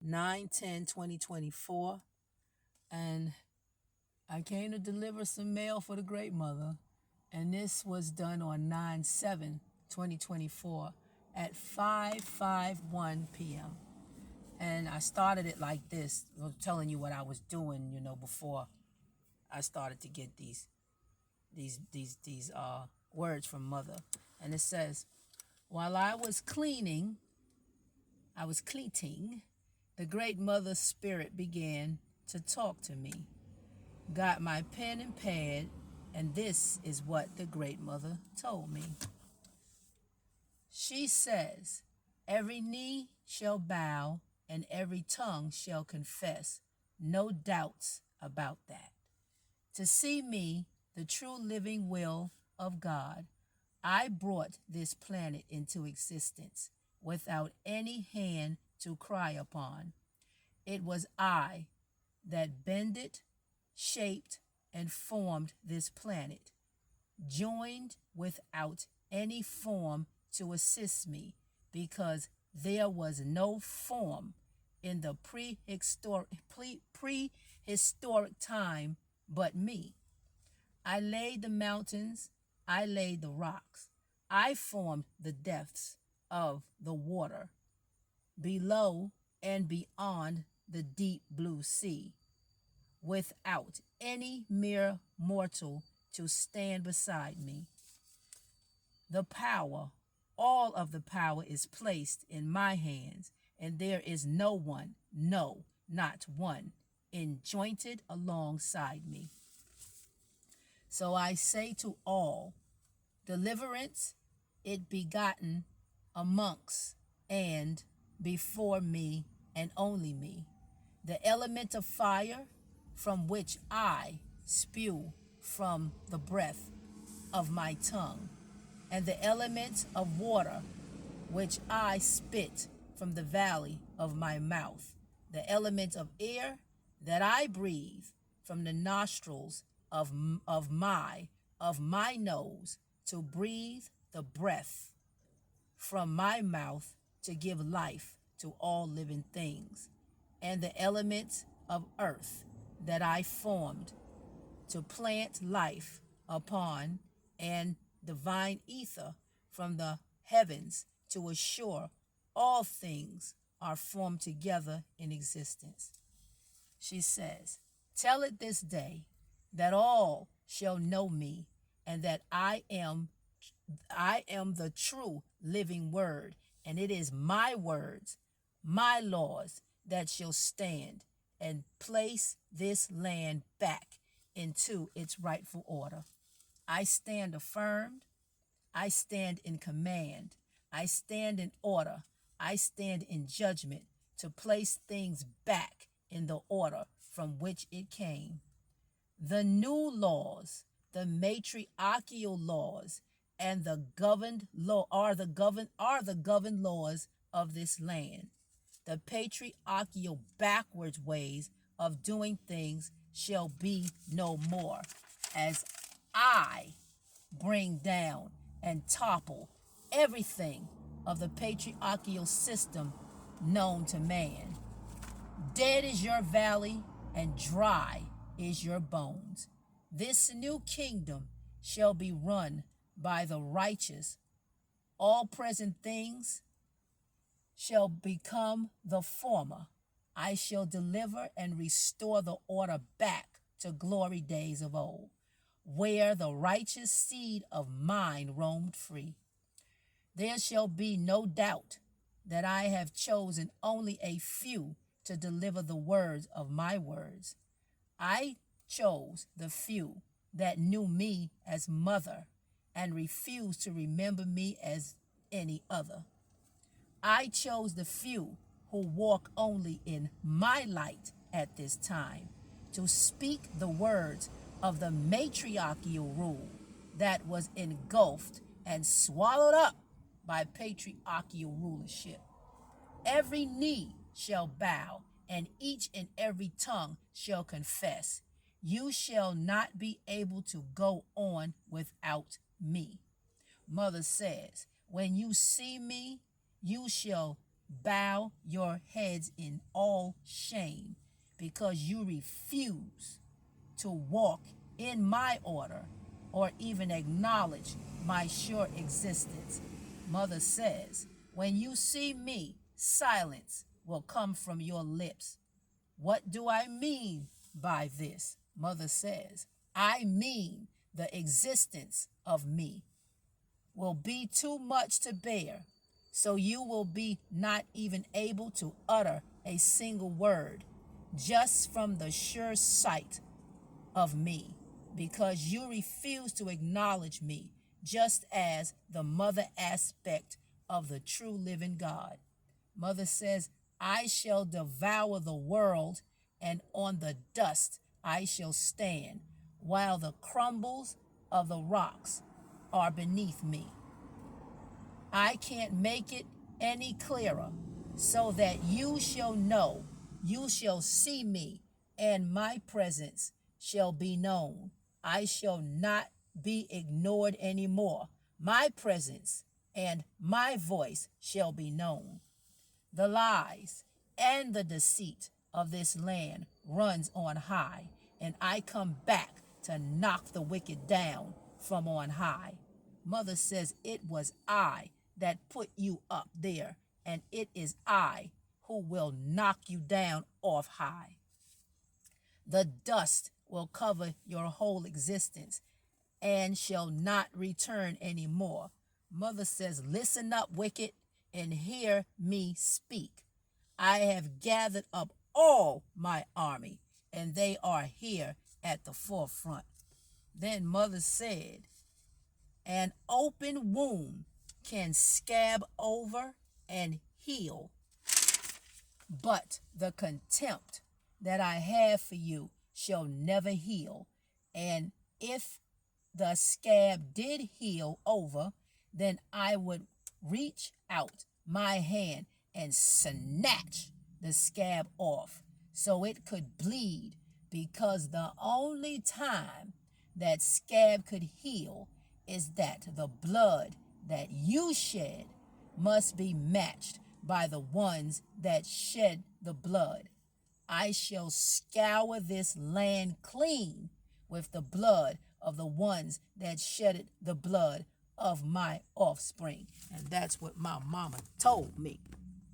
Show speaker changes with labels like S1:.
S1: 9/10/2024, and I came to deliver some mail for the Great Mother, and this was done on 9/7/2024 at 5:51 p.m. And I started it like this, telling you what I was doing, before I started to get these words from Mother. And it says, while I was cleaning, the Great Mother's spirit began to talk to me. Got my pen and pad, and this is what the Great Mother told me. She says, every knee shall bow and every tongue shall confess. No doubts about that. To see me, the true living will of God, I brought this planet into existence without any hand to cry upon. It was I that bended, shaped, and formed this planet, joined without any form to assist me, because there was no form in the prehistoric time but me. I laid the mountains, I laid the rocks, I formed the depths of the water, below and beyond the deep blue sea, without any mere mortal to stand beside me. The power, all of the power is placed in my hands, and there is no one, no, not one, enjointed alongside me. So I say to all, deliverance it begotten amongst and before me and only me. The element of fire from which I spew from the breath of my tongue, and the element of water which I spit from the valley of my mouth, the element of air that I breathe from the nostrils of my nose, to breathe the breath from my mouth to give life to all living things, and the element of earth that I formed to plant life upon, and divine ether from the heavens to assure all things are formed together in existence. She says, tell it this day that all shall know me, and that I am the true living word, and it is my words, my laws that shall stand and place this land back into its rightful order. I stand affirmed, I stand in command, I stand in order, I stand in judgment to place things back in the order from which it came. The new laws, the matriarchal laws, and the governed law are the governed laws of this land. The patriarchal backwards ways of doing things shall be no more, as I bring down and topple everything of the patriarchal system known to man. Dead is your valley, and dry is your bones. This new kingdom shall be run by the righteous. All present things shall become the former. I shall deliver and restore the order back to glory days of old, where the righteous seed of mine roamed free. There shall be no doubt that I have chosen only a few to deliver the words of my words. I chose the few that knew me as mother and refused to remember me as any other. I chose the few who walk only in my light at this time, to speak the words of the matriarchal rule that was engulfed and swallowed up by patriarchal rulership. Every knee shall bow, and each and every tongue shall confess. You shall not be able to go on without me. Mother says, when you see me, you shall bow your heads in all shame, because you refuse to walk in my order or even acknowledge my sure existence. Mother says, when you see me, silence will come from your lips. What do I mean by this? Mother says, I mean the existence of me will be too much to bear, so you will be not even able to utter a single word just from the sure sight of me, because you refuse to acknowledge me just as the mother aspect of the true living God. Mother says, I shall devour the world, and on the dust I shall stand, while the crumbles of the rocks are beneath me. I can't make it any clearer, so that you shall know, you shall see me, and my presence shall be known. I shall not be ignored anymore. My presence and my voice shall be known. The lies and the deceit of this land runs on high, and I come back to knock the wicked down from on high. Mother says, it was I that put you up there, and it is I who will knock you down off high. The dust will cover your whole existence and shall not return any more. Mother says, listen up, wicked, and hear me speak. I have gathered up all my army, and they are here at the forefront. Then Mother said, an open wound can scab over and heal, but the contempt that I have for you shall never heal. And if the scab did heal over, then I would reach out my hand and snatch the scab off so it could bleed, because the only time that scab could heal is that the blood that you shed must be matched by the ones that shed the blood. I shall scour this land clean with the blood of the ones that shedded the blood of my offspring. And that's what my mama told me.